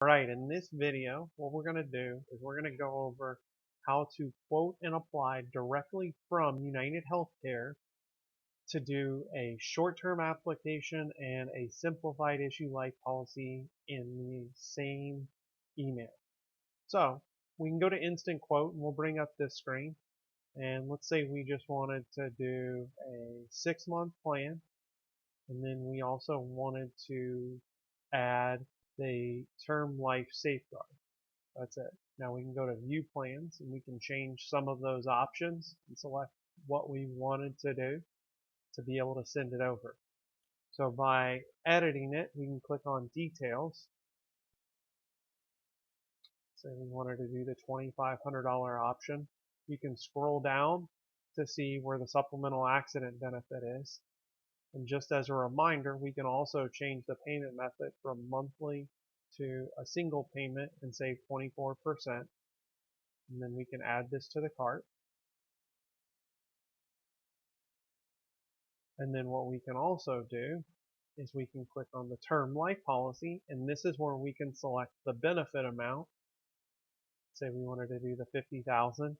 Alright, in this video, what we're going to do is we're going to go over how to quote and apply directly from United Healthcare to do a short-term application and a simplified issue life policy in the same email. So, we can go to Instant Quote and we'll bring up this screen. And let's say we just wanted to do a 6-month plan. And then we also wanted to add the term life safeguard. That's it. Now we can go to view plans and we can change some of those options and select what we wanted to do to be able to send it over. So by editing it, we can click on details. Say we wanted to do the $2,500 option. You can scroll down to see where the supplemental accident benefit is. And just as a reminder, we can also change the payment method from monthly to a single payment and save 24%. And then we can add this to the cart. And then what we can also do is we can click on the term life policy, and this is where we can select the benefit amount. Say we wanted to do the $50,000,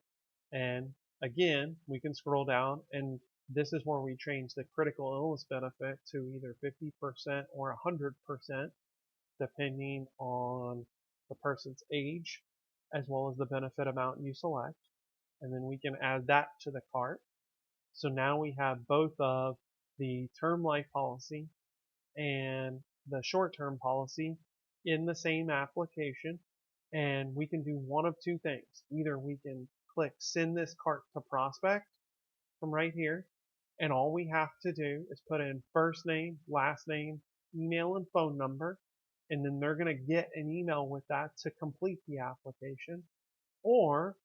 and again, we can scroll down, and this is where we change the critical illness benefit to either 50% or 100%, depending on the person's age, as well as the benefit amount you select. And then we can add that to the cart. So now we have both of the term life policy and the short-term policy in the same application. And we can do one of two things. Either we can click send this cart to prospect from right here, and all we have to do is put in first name, last name, email, and phone number, and then they're going to get an email with that to complete the application. Or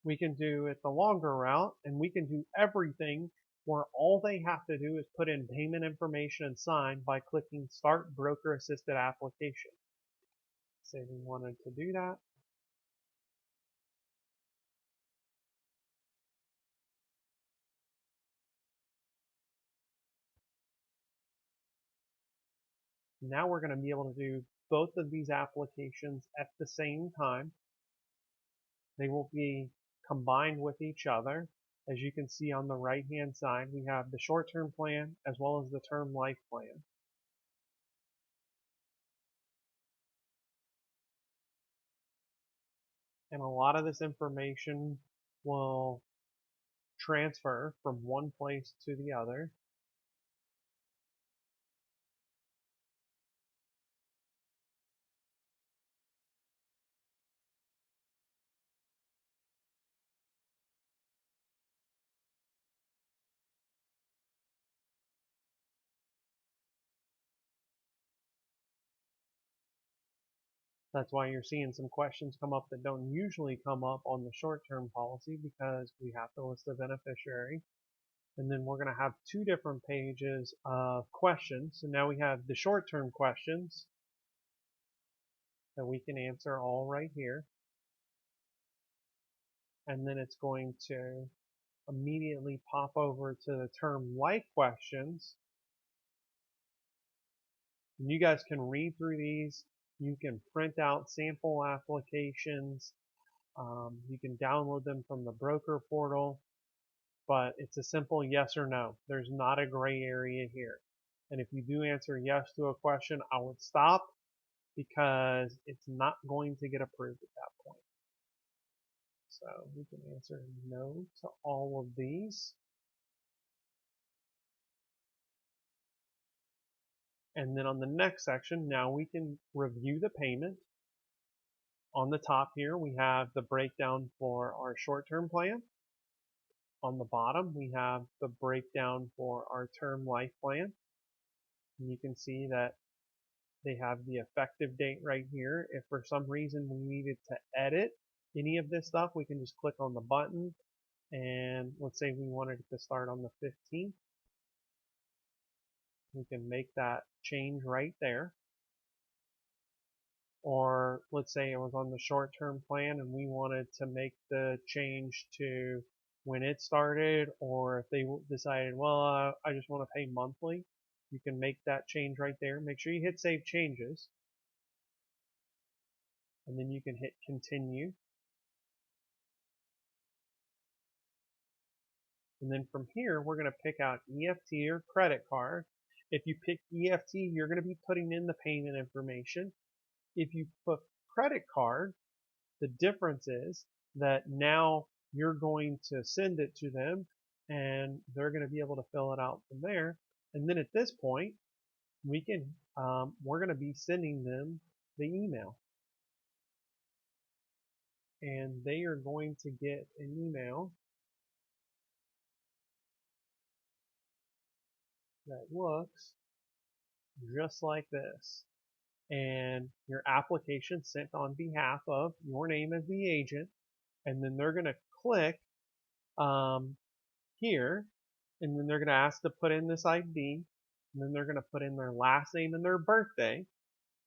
we can do it the longer route, and we can do everything where all they have to do is put in payment information and sign by clicking Start Broker Assisted Application. Say we wanted to do that. Now we're going to be able to do both of these applications at the same time. They will be combined with each other. As you can see on the right hand side, we have the short-term plan as well as the term life plan. And a lot of this information will transfer from one place to the other. That's why you're seeing some questions come up that don't usually come up on the short-term policy, because we have to list the beneficiary. And then we're going to have two different pages of questions. So now we have the short-term questions that we can answer all right here. And then it's going to immediately pop over to the term life questions. And you guys can read through these. You can print out sample applications. You can download them from the broker portal, but it's a simple yes or no. There's not a gray area here. And if you do answer yes to a question, I would stop, because it's not going to get approved at that point. So we can answer no to all of these. And then on the next section, now we can review the payment. On the top here, we have the breakdown for our short-term plan. On the bottom, we have the breakdown for our term life plan. And you can see that they have the effective date right here. If for some reason we needed to edit any of this stuff, we can just click on the button. And let's say we wanted it to start on the 15th. We can make that change right there. Or let's say it was on the short-term plan and we wanted to make the change to when it started, or if they decided, well, I just want to pay monthly, you can make that change right there. Make sure you hit Save Changes. and then you can hit continue. And then from here, we're going to pick out EFT or credit card. If you pick EFT, you're going to be putting in the payment information. If you put credit card, the difference is that now you're going to send it to them and they're going to be able to fill it out from there. And then at this point, we're going to be sending them the email. And they are going to get an email that looks just like this. And your application sent on behalf of your name as the agent. And then they're going to click here, and then they're going to ask to put in this ID, and then they're going to put in their last name and their birthday.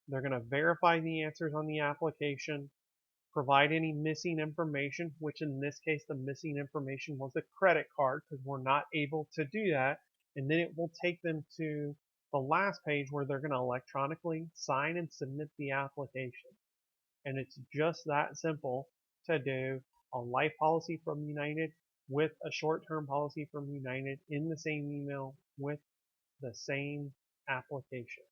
They're going to verify the answers on the application, provide any missing information, which in this case the missing information was a credit card because we're not able to do that, and then it will take them to the last page where they're going to electronically sign and submit the application. And it's just that simple to do a life policy from United with a short-term policy from United in the same email with the same application.